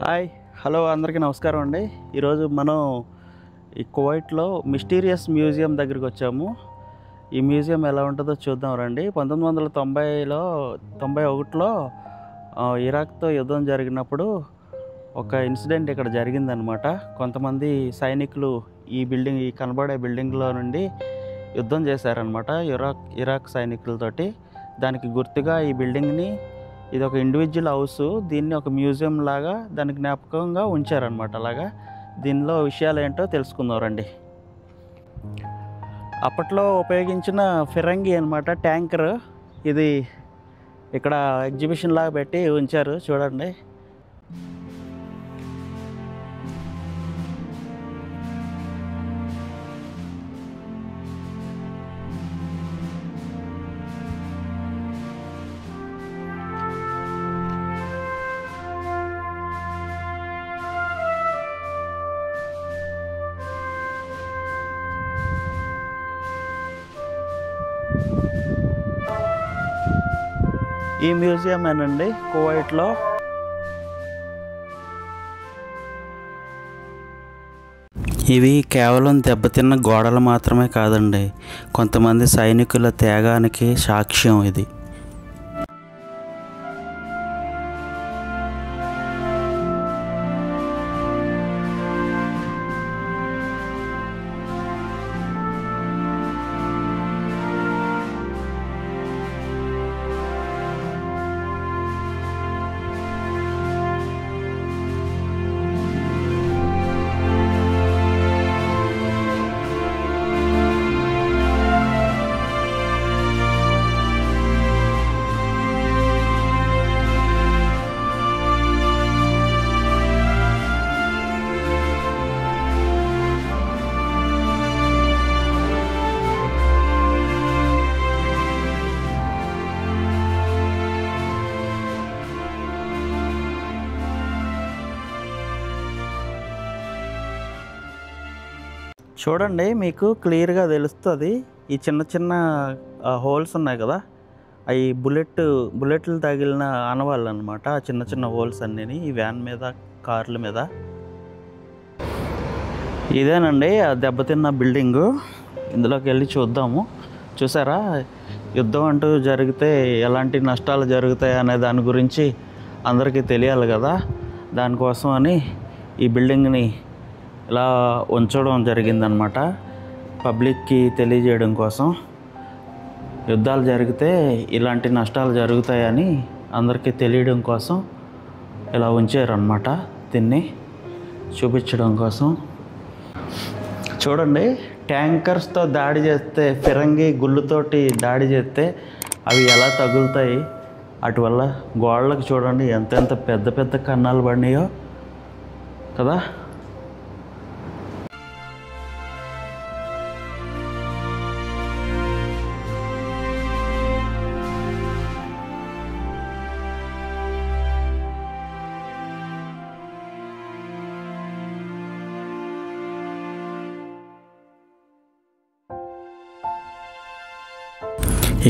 Hi hello అందరికీ నమస్కారం అండి. ఈరోజు మనం ఈ కువైట్లో మిస్టీరియస్ మ్యూజియం దగ్గరికి వచ్చాము. ఈ మ్యూజియం ఎలా ఉంటుందో చూద్దాం రండి. 1991లో ఇరాక్తో యుద్ధం జరిగినప్పుడు ఒక ఇన్సిడెంట్ ఇక్కడ జరిగిందనమాట. కొంతమంది సైనికులు ఈ కనబడే బిల్డింగ్లో నుండి యుద్ధం చేశారనమాట ఇరాక్ సైనికులతోటి. దానికి గుర్తుగా ఈ బిల్డింగ్ని, ఇది ఒక ఇండివిజువల్ హౌస్, దీన్ని ఒక మ్యూజియం లాగా దాని జ్ఞాపకంగా ఉంచారనమాట. అలాగా దీనిలో విషయాలు ఏంటో తెలుసుకుందాం రండి. అప్పట్లో ఉపయోగించిన ఫిరంగి అనమాట, ట్యాంకర్. ఇది ఇక్కడ ఎగ్జిబిషన్ లాగా పెట్టి ఉంచారు, చూడండి. ఈ మ్యూజియం ఏనండి కువైట్లో. ఇవి కేవలం దెబ్బతిన్న గోడలు మాత్రమే కాదండి, కొంతమంది సైనికుల త్యాగానికి సాక్ష్యం ఇది. చూడండి, మీకు క్లియర్గా తెలుస్తుంది. ఈ చిన్న చిన్న హోల్స్ ఉన్నాయి కదా, అవి బుల్లెట్లు తగిలిన ఆనవాళ్ళు అనమాట. ఆ చిన్న చిన్న హోల్స్ అన్నీ ఈ వ్యాన్ మీద, కార్ల మీద. ఇదేనండి ఆ దెబ్బతిన్న బిల్డింగు. ఇందులోకి వెళ్ళి చూద్దాము. చూసారా, యుద్ధం అంటూ జరిగితే ఎలాంటి నష్టాలు జరుగుతాయి అనే దాని గురించి అందరికీ తెలియాలి కదా. దానికోసం అని ఈ బిల్డింగ్ని ఇలా ఉంచడం జరిగిందనమాట, పబ్లిక్కి తెలియజేయడం కోసం. యుద్ధాలు జరిగితే ఇలాంటి నష్టాలు జరుగుతాయని అందరికీ తెలియడం కోసం ఇలా ఉంచారనమాట, దీన్ని చూపించడం కోసం. చూడండి, ట్యాంకర్స్తో దాడి చేస్తే, ఫిరంగి గుళ్ళతోటి దాడి చేస్తే అవి ఎలా తగులుతాయి, అటువల్ల గోడలకు చూడండి ఎంతెంత పెద్ద పెద్ద కన్నాలు పడినాయో కదా.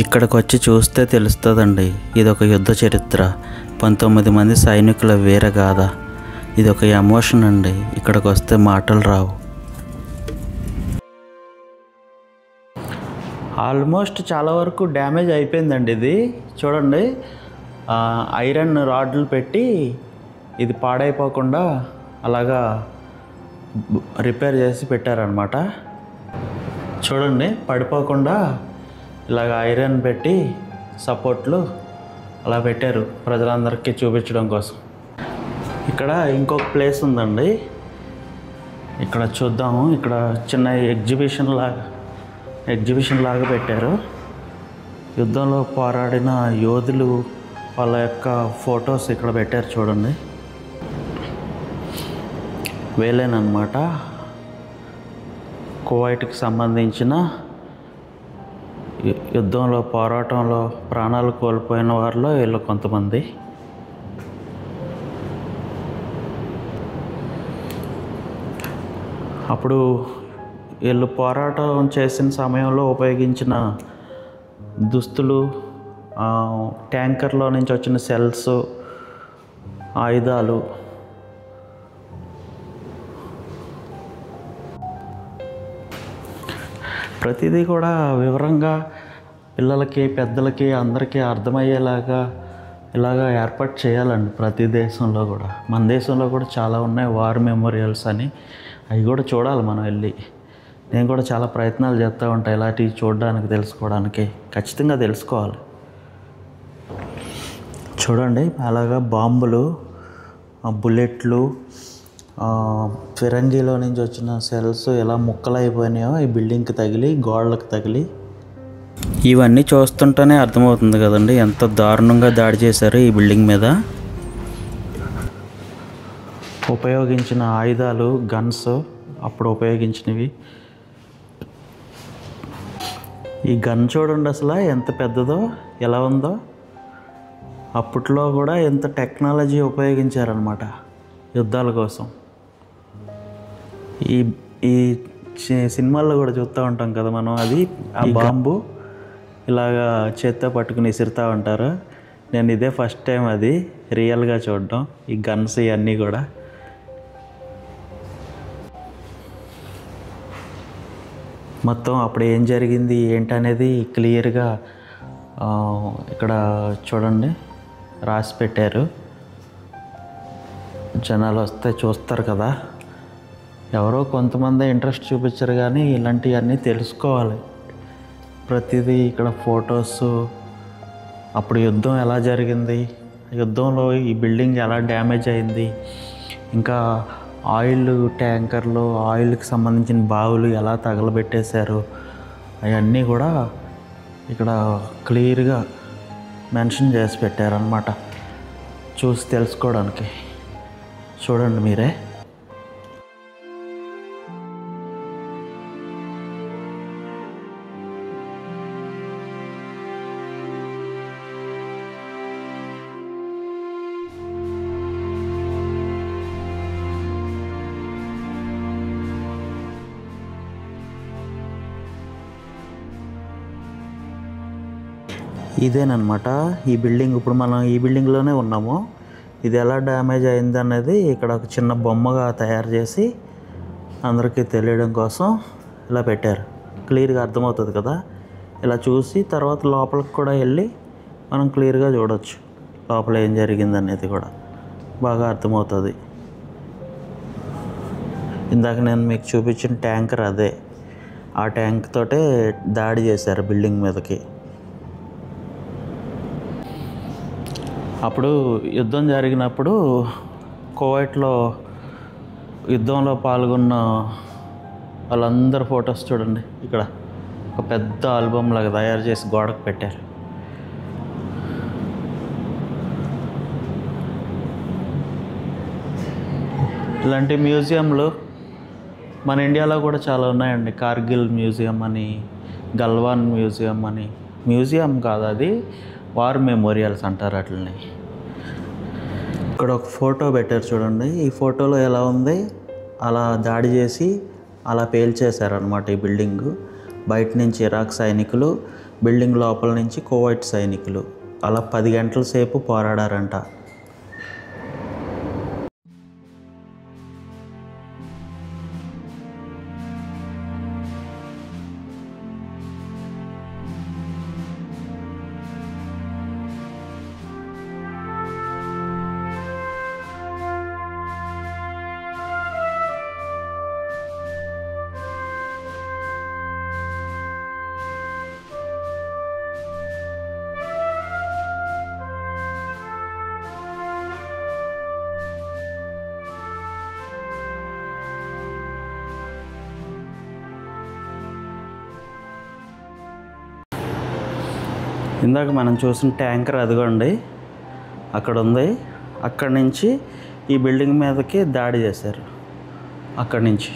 ఇక్కడికి వచ్చి చూస్తే తెలుస్తుందండి, ఇదొక యుద్ధ చరిత్ర, 19 మంది సైనికుల వీరగాథ. ఇదొక ఎమోషన్ అండి, ఇక్కడికి వస్తే మాటలు రావు. ఆల్మోస్ట్ చాలా వరకు డ్యామేజ్ అయిపోయిందండి ఇది. చూడండి, ఐరన్ రాడ్లు పెట్టి ఇది పాడైపోకుండా అలాగా రిపేర్ చేసి పెట్టారనమాట. చూడండి, పడిపోకుండా ఇలాగ ఐరన్ పెట్టి సపోర్ట్లు అలా పెట్టారు ప్రజలందరికీ చూపించడం కోసం. ఇక్కడ ఇంకొక ప్లేస్ ఉందండి, ఇక్కడ చూద్దాము. ఇక్కడ చిన్న ఎగ్జిబిషన్ లాగా పెట్టారు. యుద్ధంలో పోరాడిన యోధులు వాళ్ళ యొక్క ఫొటోస్ ఇక్కడ పెట్టారు, చూడండి. వేలేనమాట, కువైట్కి సంబంధించిన యుద్ధంలో, పోరాటంలో ప్రాణాలు కోల్పోయిన వారిలో వీళ్ళు కొంతమంది. అప్పుడు వీళ్ళు పోరాటం చేసిన సమయంలో ఉపయోగించిన దుస్తులు, ట్యాంకర్లో నుంచి వచ్చిన సెల్స్, ఆయుధాలు ప్రతిదీ కూడా వివరంగా పిల్లలకి పెద్దలకి అందరికీ అర్థమయ్యేలాగా ఇలాగా ఏర్పాటు చేయాలండి ప్రతి దేశంలో కూడా. మన దేశంలో కూడా చాలా ఉన్నాయి వార్ మెమోరియల్స్ అని, అవి కూడా చూడాలి మనం వెళ్ళి. నేను కూడా చాలా ప్రయత్నాలు చేస్తూ ఉంటాను ఇలాంటివి చూడడానికి, తెలుసుకోవడానికి. ఖచ్చితంగా తెలుసుకోవాలి. చూడండి అలాగా బాంబులు, బుల్లెట్లు, ఫిరంగిలో నుంచి వచ్చిన సెల్స్ ఎలా ముక్కలైపోయినాయో ఈ బిల్డింగ్కి తగిలి, గోడలకు తగిలి. ఇవన్నీ చూస్తుంటేనే అర్థమవుతుంది కదండి ఎంత దారుణంగా దాడి చేశారు ఈ బిల్డింగ్ మీద. ఉపయోగించిన ఆయుధాలు, గన్స్ అప్పుడు ఉపయోగించినవి. ఈ గన్ చూడండి అసలు ఎంత పెద్దదో, ఎలా ఉందో. అప్పట్లో కూడా ఎంత టెక్నాలజీ ఉపయోగించారనమాట యుద్ధాల కోసం. ఈ ఈ సినిమాల్లో కూడా చూస్తూ ఉంటాం కదా మనం, అది ఆ బాంబు ఇలాగా చేత్తో పట్టుకుని విసురుతూ ఉంటారు. నేను ఇదే ఫస్ట్ టైం అది రియల్గా చూడడం, ఈ గన్స్ ఇవన్నీ కూడా. మొత్తం అప్పుడు ఏం జరిగింది ఏంటనేది క్లియర్గా ఇక్కడ చూడండి రాసి పెట్టారు. జనాలు వస్తే చూస్తారు కదా. ఎవరో కొంతమంది ఇంట్రెస్ట్ చూపించారు కానీ ఇలాంటివన్నీ తెలుసుకోవాలి ప్రతిదీ. ఇక్కడ ఫొటోస్, అప్పుడు యుద్ధం ఎలా జరిగింది, యుద్ధంలో ఈ బిల్డింగ్ ఎలా డ్యామేజ్ అయింది, ఇంకా ఆయిల్ ట్యాంకర్లు, ఆయిల్కి సంబంధించిన బావులు ఎలా తగలబెట్టేశారు, అవన్నీ కూడా ఇక్కడ క్లియర్గా మెన్షన్ చేసి పెట్టారనమాట చూసి తెలుసుకోవడానికి. చూడండి మీరే. ఇదేనమాట ఈ బిల్డింగ్. ఇప్పుడు మనం ఈ బిల్డింగ్లోనే ఉన్నాము. ఇది ఎలా డ్యామేజ్ అయింది అనేది ఇక్కడ ఒక చిన్న బొమ్మగా తయారు చేసి అందరికీ తెలియడం కోసం ఇలా పెట్టారు. క్లియర్గా అర్థమవుతుంది కదా. ఇలా చూసి తర్వాత లోపలికి కూడా వెళ్ళి మనం క్లియర్గా చూడవచ్చు లోపల ఏం జరిగింది అనేది కూడా బాగా అర్థమవుతుంది. ఇందాక నేను మీకు చూపించిన ట్యాంకర్ అదే. ఆ ట్యాంక్ తోటే దాడి చేశారు బిల్డింగ్ మీదకి. అప్పుడు యుద్ధం జరిగినప్పుడు కువైట్లో యుద్ధంలో పాల్గొన్న వాళ్ళందరూ ఫొటోస్ చూడండి. ఇక్కడ ఒక పెద్ద ఆల్బమ్ లాగా తయారు చేసి గోడకు పెట్టారు. ఇలాంటి మ్యూజియంలు మన ఇండియాలో కూడా చాలా ఉన్నాయండి. కార్గిల్ మ్యూజియం అని, గల్వాన్ మ్యూజియం అని. మ్యూజియం కాదు అది, వార్ మెమోరియల్స్ అంటారు వాటిని. ఇక్కడ ఒక ఫోటో పెట్టారు చూడండి. ఈ ఫోటోలో ఎలా ఉంది, అలా దాడి చేసి అలా పేల్చేశారనమాట ఈ బిల్డింగు. బయట నుంచి ఇరాక్ సైనికులు, బిల్డింగ్ లోపల నుంచి కువైట్ సైనికులు అలా 10 గంటల సేపు పోరాడారంట. ఇందాక మనం చూసిన ట్యాంకర్ అదిగోండి అక్కడ ఉంది. అక్కడి నుంచి ఈ బిల్డింగ్ మీదకి దాడి చేశారు అక్కడి నుంచి.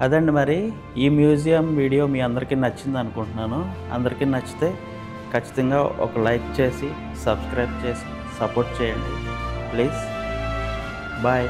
అదండి మరి ఈ మ్యూజియం వీడియో మీ అందరికీ నచ్చింది అనుకుంటున్నాను. అందరికీ నచ్చితే ఖచ్చితంగా ఒక లైక్ చేసి సబ్స్క్రైబ్ చేసి సపోర్ట్ చేయండి ప్లీజ్. బాయ్.